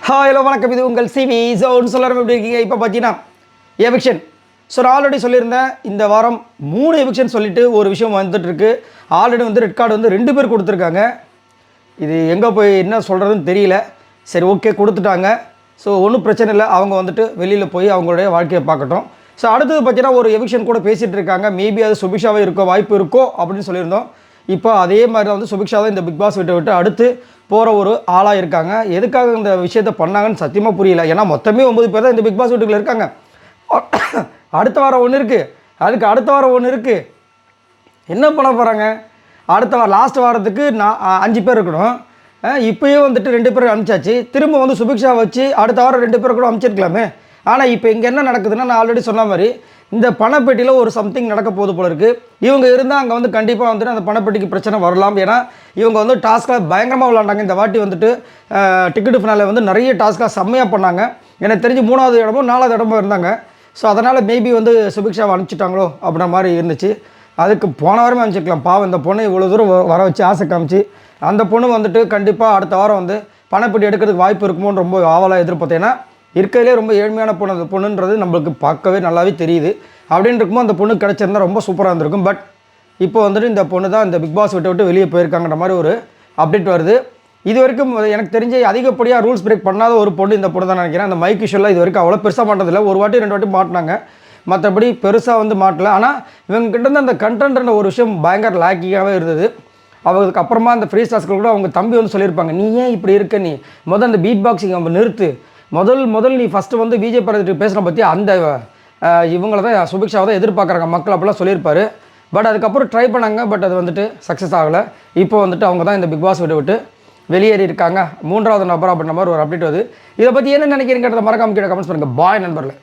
Hello வணக்கம், இது உங்கள் சிவி ஜோன். சொல்லணும் எப்படி இருக்கீங்க? இப்போ பார்த்தீங்கன்னா எவிக்ஷன். ஸோ நான் ஆல்ரெடி சொல்லியிருந்தேன், இந்த வாரம் 3 எவிக்ஷன் சொல்லிவிட்டு ஒரு விஷயம் வந்துட்டுருக்கு. ஆல்ரெடி வந்து ரெட் கார்டு வந்து 2 பேர் கொடுத்துருக்காங்க. இது எங்கே போய் என்ன சொல்கிறதுன்னு தெரியல. சரி, ஓகே, கொடுத்துட்டாங்க. ஸோ ஒன்றும் பிரச்சனை இல்லை, அவங்க வந்துட்டு வெளியில் போய் அவங்களுடைய வாழ்க்கையை பார்க்கட்டும். ஸோ அடுத்தது பார்த்தீங்கன்னா ஒரு எவிக்ஷன் கூட பேசிகிட்டு இருக்காங்க. மேபி அது சுபிக்ஷாவே இருக்கோ, வாய்ப்பு இருக்கோ அப்படின்னு சொல்லியிருந்தோம். இப்போ அதே மாதிரி தான் வந்து சுபிக்ஷா தான் இந்த பிக் பாஸ் விட்டு அடுத்து போகிற ஒரு ஆளாக இருக்காங்க. எதுக்காக இந்த விஷயத்தை பண்ணாங்கன்னு சத்தியமாக புரியல. ஏன்னா மொத்தமே 9 பேர் தான் இந்த பிக் பாஸ் வீட்டுக்குள்ளே இருக்காங்க. அடுத்த வாரம் ஒன்று இருக்குது, அதுக்கு அடுத்த வாரம் ஒன்று இருக்குது. என்ன பண்ண போகிறாங்க? அடுத்த வாரம் லாஸ்ட் வாரத்துக்கு 5 பேர் இருக்கணும். இப்போயும் வந்துட்டு 2 பேர் அனுப்பிச்சாச்சு. திரும்ப வந்து சுபிக்ஷா வச்சு அடுத்த வாரம் 2 பேர் கூட அனுப்பிச்சிருக்கலாமே. ஆனால் இப்போ இங்கே என்ன நடக்குதுன்னா, நான் ஆல்ரெடி சொன்ன மாதிரி இந்த பணப்பெட்டியில் ஒரு சம்திங் நடக்க போகுது போல இருக்குது. இவங்க இருந்தால் அங்கே வந்து கண்டிப்பாக வந்துட்டு அந்த பணப்பெட்டிக்கு பிரச்சனை வரலாம். ஏன்னா இவங்க வந்து டாஸ்க்காக பயங்கரமாக விளாண்டாங்க. இந்த வாட்டி வந்துட்டு டிக்கெட்டு ஃபினாலே வந்து நிறைய டாஸ்க்காக செம்மையாக பண்ணாங்க. எனக்கு தெரிஞ்சு 3வது இடமோ 4வது இடமோ இருந்தாங்க. ஸோ அதனால் மேபி வந்து சுபிக்ஷாவை அனுப்பிச்சிட்டாங்களோ அப்படின்ற மாதிரி இருந்துச்சு. அதுக்கு போன வாரமே அனுப்பிச்சிருக்கலாம். பாவம், இந்த பொண்ணை இவ்வளோ தூரம் வர வச்சு ஆசை காமிச்சு அந்த பொண்ணு வந்துட்டு கண்டிப்பாக அடுத்த வாரம் வந்து பணப்பெட்டி எடுக்கிறதுக்கு வாய்ப்பு இருக்குமோன்னு ரொம்ப ஆவலாக எதிர்பார்த்தேன். ஏன்னா இருக்கிறதுலே ரொம்ப ஏழ்மையான பொண்ணுன்றது நம்மளுக்கு பார்க்கவே நல்லாவே தெரியுது. அப்படின்னு இருக்கும்போது அந்த பொண்ணு கிடச்சிருந்தா ரொம்ப சூப்பராக இருந்திருக்கும். பட் இப்போ வந்துட்டு இந்த பொண்ணு தான் இந்த பிக் பாஸ் விட்டு வெளியே போயிருக்காங்கன்ற மாதிரி ஒரு அப்டேட் வருது. இது வரைக்கும் எனக்கு தெரிஞ்ச அதிகப்படியாக ரூல்ஸ் பிரேக் பண்ணாத ஒரு பொண்ணு இந்த பொண்ணு தான் நினைக்கிறேன். அந்த மைக் இஷ்யூலாம் இது வரைக்கும் அவ்வளோ பெருசாக மாட்டதில்லை. ஒரு வாட்டி 2 வாட்டி மாட்டினாங்க, மற்றபடி பெருசாக வந்து மாட்டல. ஆனால் இவங்ககிட்ட இருந்து அந்த கண்டென்ட்ன்ற ஒரு விஷயம் பயங்கர லாக்கியாகவே இருந்தது. அவங்களுக்கு அப்புறமா அந்த ஃப்ரீ ஸ்டாஸ்க்கு கூட அவங்க தம்பி வந்து சொல்லியிருப்பாங்க, நீ ஏன் இப்படி இருக்க, நீ அந்த பீட் பாக்ஸிங் நம்ம நிறுத்து, முதல் நீ ஃபஸ்ட்டு வந்து விஜய் பரதத்துக்கு பேசுகிற பற்றி அந்த இவங்கள தான் சுபிக்ஷாவை தான் எதிர்பார்க்குறாங்க மக்கள் அப்படிலாம் சொல்லியிருப்பார். பட் அதுக்கப்புறம் ட்ரை பண்ணாங்க, பட் அது வந்துட்டு சக்ஸஸ் ஆகலை. இப்போ வந்துட்டு அவங்க தான் இந்த பிக் பாஸ் விட்டு வெளியேறி இருக்காங்க, 3வது நபர் அப்படின்ற மாதிரி ஒரு அப்டேட் வருது. இதை பற்றி என்ன நினைக்கிறீங்கிறத மறக்காம கீழே கமெண்ட்ஸ் பண்ணுங்கள். பாய் நண்பர்களே.